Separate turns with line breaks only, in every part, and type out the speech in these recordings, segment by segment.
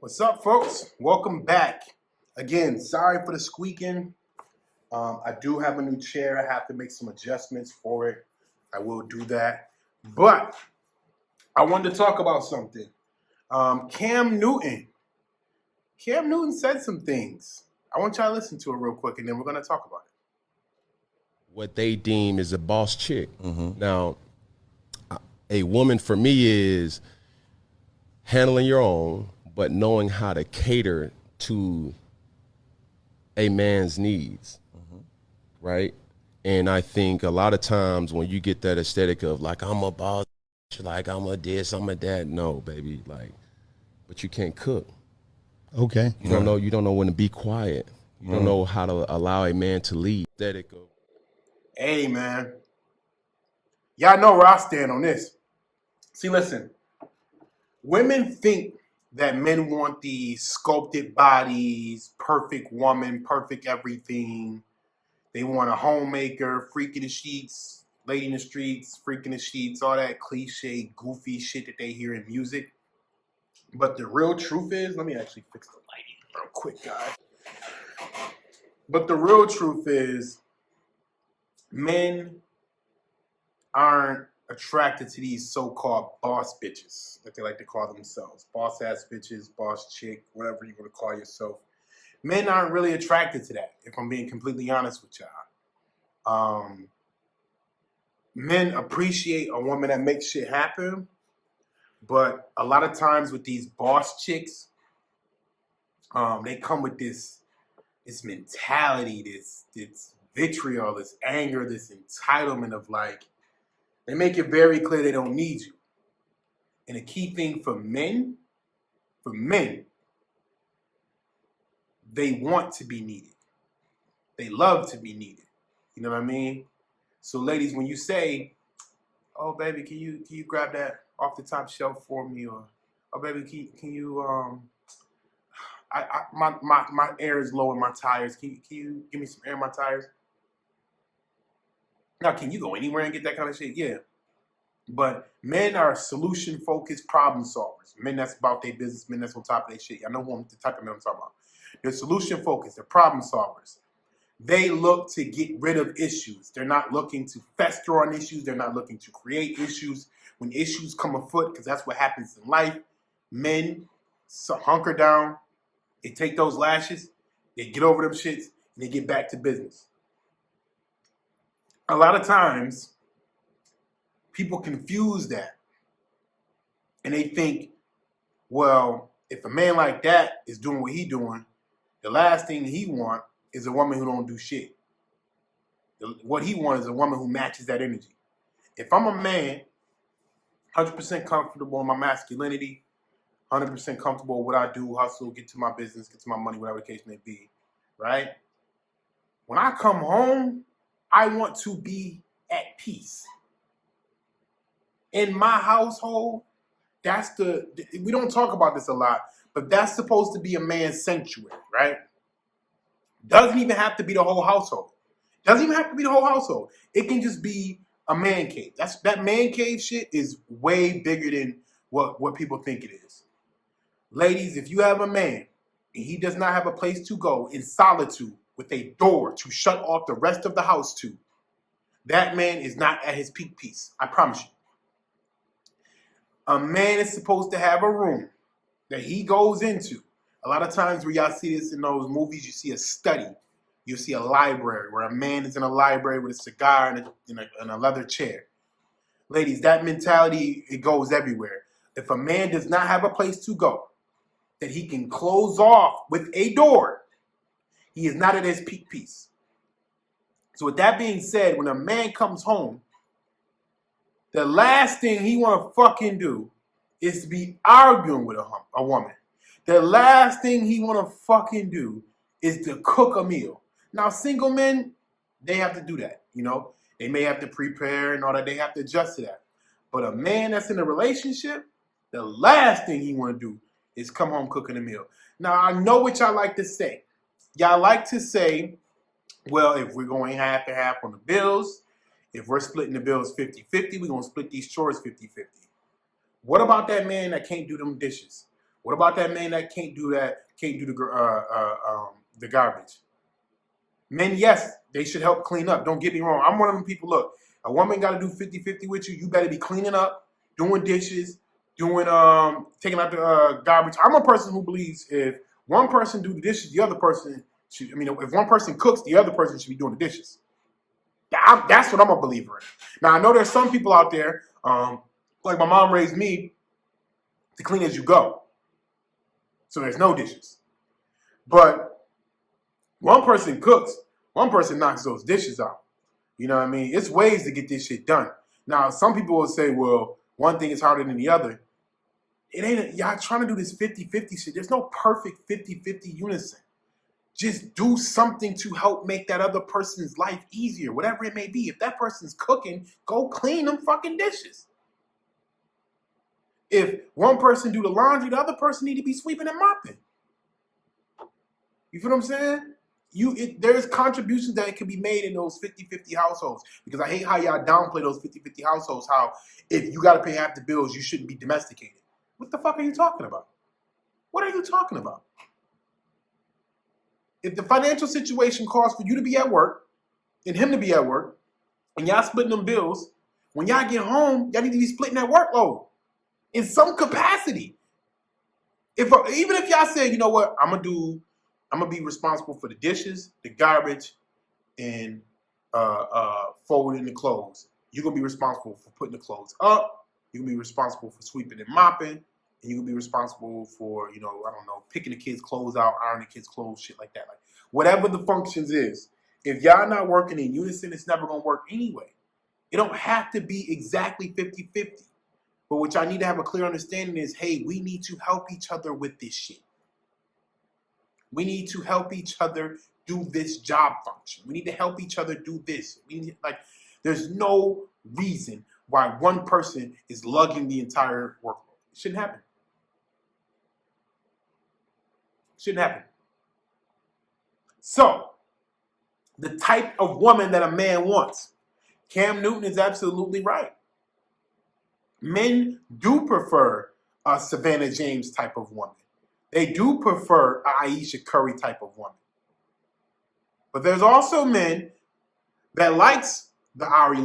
What's up, folks? Welcome back. Again, sorry for the squeaking. I do have a new chair. I have to make some adjustments for it. I will do that. But I wanted to talk about something. Cam Newton. Cam Newton said some things. I want y'all to listen to it real quick, and then we're going to talk about it.
What they deem is a boss chick. Now, a woman for me is handling your own, but knowing how to cater to a man's needs, right? And I think a lot of times when you get that aesthetic of like, I'm a boss, like I'm a this, I'm a that, no, baby, like, but you can't cook.
Okay.
You don't know when to be quiet. You don't know how to allow a man to lead. Aesthetic of,
Hey, man. Y'all know where I stand on this. See, listen. Women think that men want these sculpted bodies, perfect woman, perfect everything. They want a homemaker, freak in the sheets, lady in the streets, freak in the sheets, all that cliche, goofy shit that they hear in music. But the real truth is, let me actually fix the lighting real quick, guys. But the real truth is, men aren't attracted to these so-called boss bitches that they like to call themselves. Boss ass bitches, boss chick, whatever you want to call yourself. Men aren't really attracted to that, if I'm being completely honest with y'all. Men appreciate a woman that makes shit happen, but a lot of times with these boss chicks, they come with this mentality, this vitriol, this anger, this entitlement of like, they make it very clear they don't need you. And a key thing for men, they want to be needed. They love to be needed. You know what I mean? So ladies, when you say, oh baby, can you grab that off the top shelf for me? Or, oh baby, can you my air is low in my tires. Can you give me some air in my tires? Now, can you go anywhere and get that kind of shit? Yeah. But men are solution-focused problem solvers. Men that's about their business, men that's on top of their shit. Y'all know the type of men I'm talking about. They're solution-focused. They're problem solvers. They look to get rid of issues. They're not looking to fester on issues. They're not looking to create issues. When issues come afoot, because that's what happens in life, men hunker down. They take those lashes. They get over them shits, and they get back to business. A lot of times, people confuse that. And they think, well, if a man like that is doing what he's doing, the last thing he wants is a woman who don't do shit. What he wants is a woman who matches that energy. If I'm a man, 100% comfortable in my masculinity, 100% comfortable with what I do, hustle, get to my business, get to my money, whatever the case may be, right? When I come home, I want to be at peace. In my household, we don't talk about this a lot, but that's supposed to be a man's sanctuary, right? Doesn't even have to be the whole household. It can just be a man cave. That man cave shit is way bigger than what people think it is. Ladies, if you have a man and he does not have a place to go in solitude with a door to shut off the rest of the house to, that man is not at his peak peace. I promise you. A man is supposed to have a room that he goes into. A lot of times where y'all see this in those movies, you see a study. You see a library where a man is in a library with a cigar and a leather chair. Ladies, that mentality, it goes everywhere. If a man does not have a place to go that he can close off with a door, he is not at his peak peace. So with that being said, when a man comes home, the last thing he want to fucking do is to be arguing with a woman. The last thing he want to fucking do is to cook a meal. Now, single men, they have to do that, you know. They may have to prepare and all that. They have to adjust to that. But a man that's in a relationship, the last thing he want to do is come home cooking a meal. Now, I know what y'all like to say. Y'all like to say, well, if we're going half and half on the bills, if we're splitting the bills 50-50, we're going to split these chores 50-50. What about that man that can't do them dishes? What about that man that can't do the garbage? Men, yes, they should help clean up. Don't get me wrong. I'm one of them people, look, a woman got to do 50-50 with you. You better be cleaning up, doing dishes, doing taking out the garbage. I'm a person who believes if one person do the dishes, the other person should, if one person cooks, the other person should be doing the dishes. That's what I'm a believer in. Now, I know there's some people out there, like my mom raised me to clean as you go. So there's no dishes. But one person cooks, one person knocks those dishes out. You know what I mean? It's ways to get this shit done. Now, some people will say, well, one thing is harder than the other. It ain't, y'all trying to do this 50-50 shit. There's no perfect 50-50 unison. Just do something to help make that other person's life easier, whatever it may be. If that person's cooking, go clean them fucking dishes. If one person do the laundry, the other person need to be sweeping and mopping. You feel what I'm saying? There's contributions that can be made in those 50-50 households. Because I hate how y'all downplay those 50-50 households, how if you got to pay half the bills, you shouldn't be domesticated. What the fuck are you talking about? What are you talking about? If the financial situation calls for you to be at work and him to be at work, and y'all splitting them bills, when y'all get home, y'all need to be splitting that workload in some capacity. Even if y'all say, you know what, I'm gonna be responsible for the dishes, the garbage, and folding the clothes. You're gonna be responsible for putting the clothes up. You're gonna be responsible for sweeping and mopping. And you're gonna be responsible for, picking the kids' clothes out, ironing the kids' clothes, shit like that. Like whatever the functions is, if y'all not working in unison, it's never gonna work anyway. It don't have to be exactly 50-50. But what y'all need to have a clear understanding is, hey, we need to help each other with this shit. We need to help each other do this job function. We need to help each other do this. There's no reason why one person is lugging the entire workload. It shouldn't happen. Shouldn't happen. So, the type of woman that a man wants. Cam Newton is absolutely right. Men do prefer a Savannah James type of woman. They do prefer an Aisha Curry type of woman. But there's also men that likes the Ari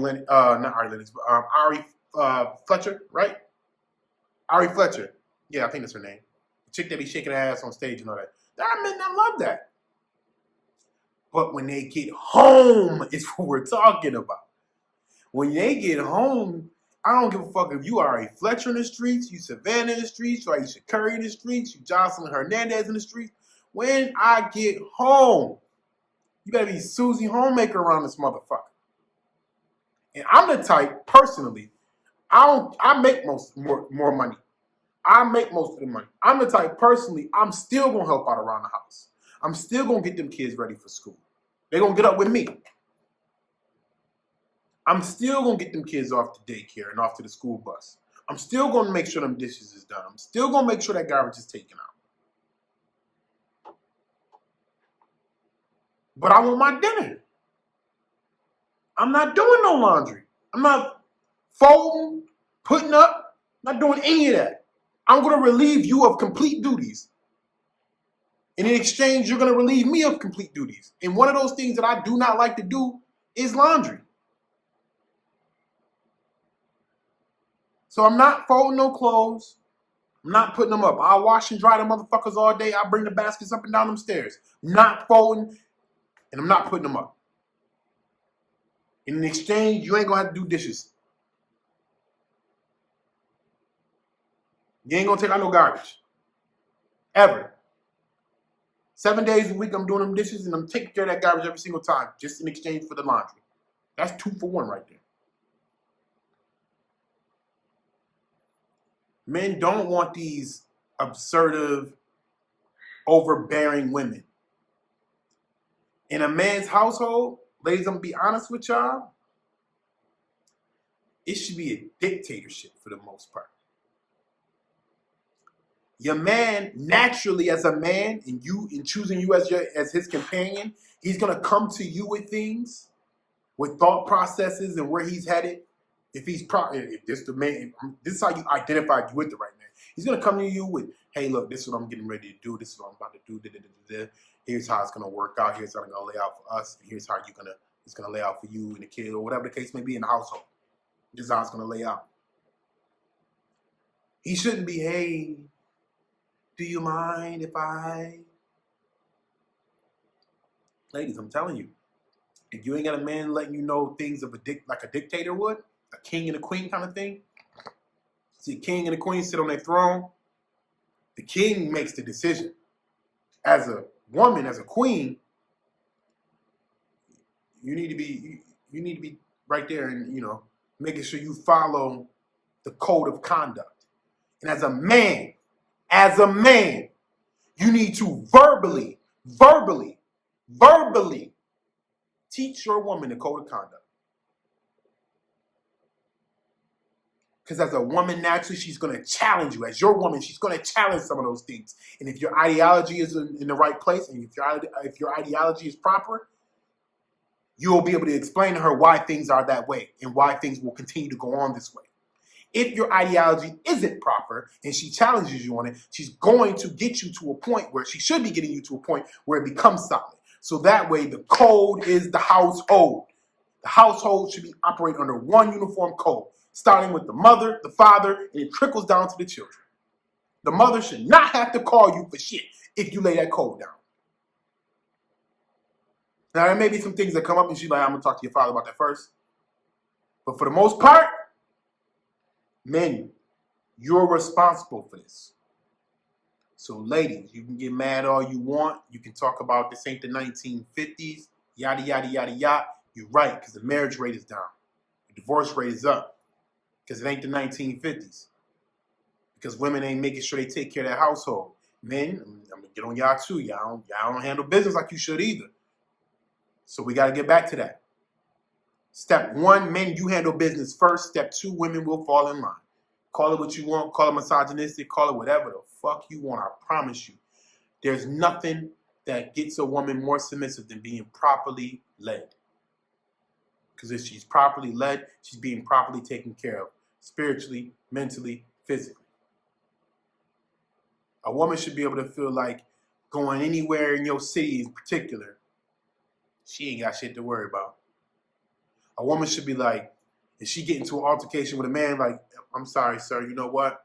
Fletcher, right? Ari Fletcher. Yeah, I think that's her name. The chick that be shaking her ass on stage and all that. There are men that love that. But when they get home is what we're talking about. When they get home, I don't give a fuck if you are a Fletcher in the streets, you Savannah in the streets, you Aisha Curry in the streets, you Jocelyn Hernandez in the streets. When I get home, you better be Susie Homemaker around this motherfucker. And I'm the type, personally, I make more money. I make most of the money. I'm the type, personally, I'm still going to help out around the house. I'm still going to get them kids ready for school. They're going to get up with me. I'm still going to get them kids off to daycare and off to the school bus. I'm still going to make sure them dishes is done. I'm still going to make sure that garbage is taken out. But I want my dinner. I'm not doing no laundry. I'm not folding, putting up, not doing any of that. I'm going to relieve you of complete duties. And in exchange, you're going to relieve me of complete duties. And one of those things that I do not like to do is laundry. So I'm not folding no clothes. I'm not putting them up. I'll wash and dry them motherfuckers all day. I'll bring the baskets up and down them stairs. I'm not folding, and I'm not putting them up. In exchange, you ain't going to have to do dishes. You ain't going to take out no garbage. Ever. 7 days a week, I'm doing them dishes, and I'm taking care of that garbage every single time, just in exchange for the laundry. That's 2 for 1 right there. Men don't want these absurd, overbearing women. In a man's household, ladies, I'm going to be honest with y'all, it should be a dictatorship for the most part. Your man, naturally as a man, in choosing you as his companion, he's going to come to you with things, with thought processes and where he's headed. If this is how you identify you with the right man. He's gonna come to you with, hey, look, this is what I'm getting ready to do. This is what I'm about to do. Here's how it's gonna work out. Here's how it's gonna lay out for us. And here's how it's gonna lay out for you and the kid or whatever the case may be in the household. This is how it's gonna lay out. He shouldn't be, hey, do you mind if I? Ladies, I'm telling you, if you ain't got a man letting you know things of like a dictator would, a king and a queen kind of thing. See, a king and a queen sit on their throne. The king makes the decision. As a woman, as a queen, you need to be right there and making sure you follow the code of conduct. And as a man, you need to verbally teach your woman the code of conduct. Because as a woman, naturally, she's going to challenge you. As your woman, she's going to challenge some of those things. And if your ideology is in the right place, and if your ideology is proper, you'll be able to explain to her why things are that way and why things will continue to go on this way. If your ideology isn't proper and she challenges you on it, she's going to get you to a point where she should be getting you to a point where it becomes solid. So that way, the code is the household. The household should be operating under one uniform code, starting with the mother, the father, and it trickles down to the children. The mother should not have to call you for shit if you lay that code down. Now, there may be some things that come up and she's like, I'm going to talk to your father about that first. But for the most part, men, you're responsible for this. So ladies, you can get mad all you want. You can talk about this ain't the 1950s, yada, yada, yada, yada. You're right, because the marriage rate is down. The divorce rate is up, because it ain't the 1950s. Because women ain't making sure they take care of their household. Men, I'm going to get on y'all too. Y'all don't handle business like you should either. So we got to get back to that. Step one, men, you handle business first. Step two, women will fall in line. Call it what you want. Call it misogynistic. Call it whatever the fuck you want. I promise you. There's nothing that gets a woman more submissive than being properly led. Because if she's properly led, she's being properly taken care of. Spiritually, mentally, physically. A woman should be able to feel like going anywhere in your city in particular, she ain't got shit to worry about. A woman should be like, if she get into an altercation with a man, like, I'm sorry, sir, you know what?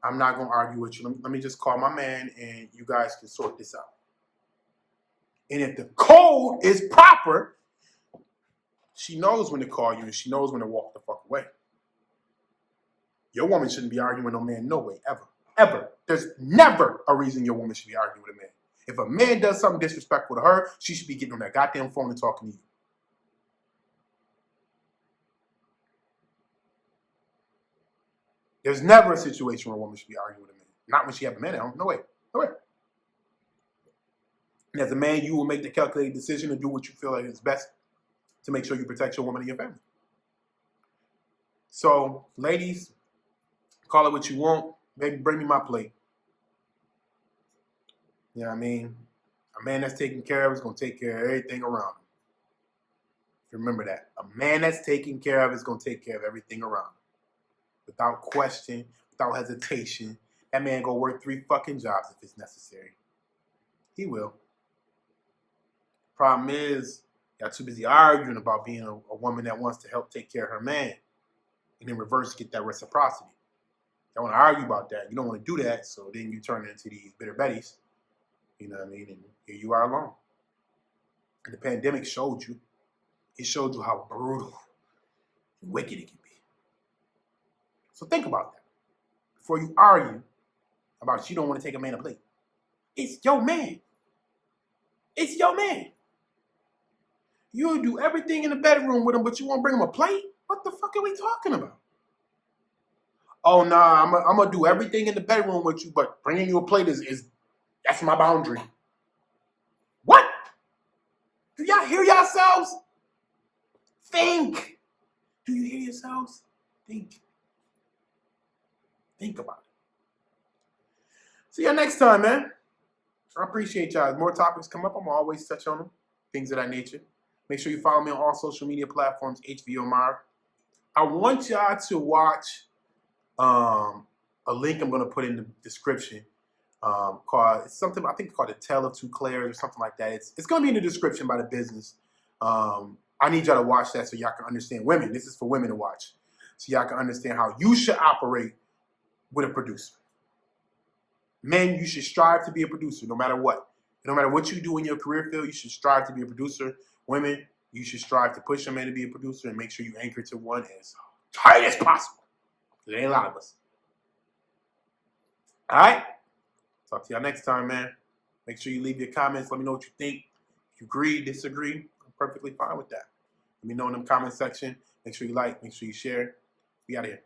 I'm not going to argue with you. Let me just call my man and you guys can sort this out. And if the code is proper, she knows when to call you and she knows when to walk the fuck away. Your woman shouldn't be arguing with no man, no way, ever. Ever. There's never a reason your woman should be arguing with a man. If a man does something disrespectful to her, she should be getting on that goddamn phone and talking to you. There's never a situation where a woman should be arguing with a man. Not when she has a man at home. No way. No way. And as a man, you will make the calculated decision and do what you feel like is best to make sure you protect your woman and your family. So, ladies, call it what you want. Baby, bring me my plate. You know what I mean? A man that's taken care of is going to take care of everything around him. Remember that. A man that's taken care of is going to take care of everything around him. Without question, without hesitation. That man go work 3 fucking jobs if it's necessary. He will. Problem is, y'all too busy arguing about being a woman that wants to help take care of her man. And in reverse, get that reciprocity. Y'all want to argue about that. You don't want to do that, so then you turn into these bitter betties. You know what I mean? And here you are alone. And the pandemic showed you. It showed you how brutal and wicked it can be. So think about that. Before you argue about you don't want to take a man a plate. It's your man. It's your man. You'll do everything in the bedroom with him, but you won't bring him a plate? What the fuck are we talking about? Oh, nah, I'm going to do everything in the bedroom with you, but bringing you a plate is that's my boundary. What? Do y'all hear yourselves? Think. Do you hear yourselves? Think. Think about it. See you next time, man. I appreciate y'all. As more topics come up, I'm always touch on them. Things of that nature. Make sure you follow me on all social media platforms, HVOMar. I want y'all to watch a link I'm going to put in the description. Called it's something I think it's called the Tale of Two Claires or something like that. It's going to be in the description by the business. I need y'all to watch that so y'all can understand. Women, this is for women to watch, so y'all can understand how you should operate with a producer. Men, you should strive to be a producer no matter what. No matter what you do in your career field, you should strive to be a producer. Women, you should strive to push a man to be a producer and make sure you anchor to one as tight as possible. There ain't a lot of us. All right? Talk to y'all next time, man. Make sure you leave your comments. Let me know what you think. If you agree, disagree, I'm perfectly fine with that. Let me know in the comment section. Make sure you like, make sure you share. We out of here.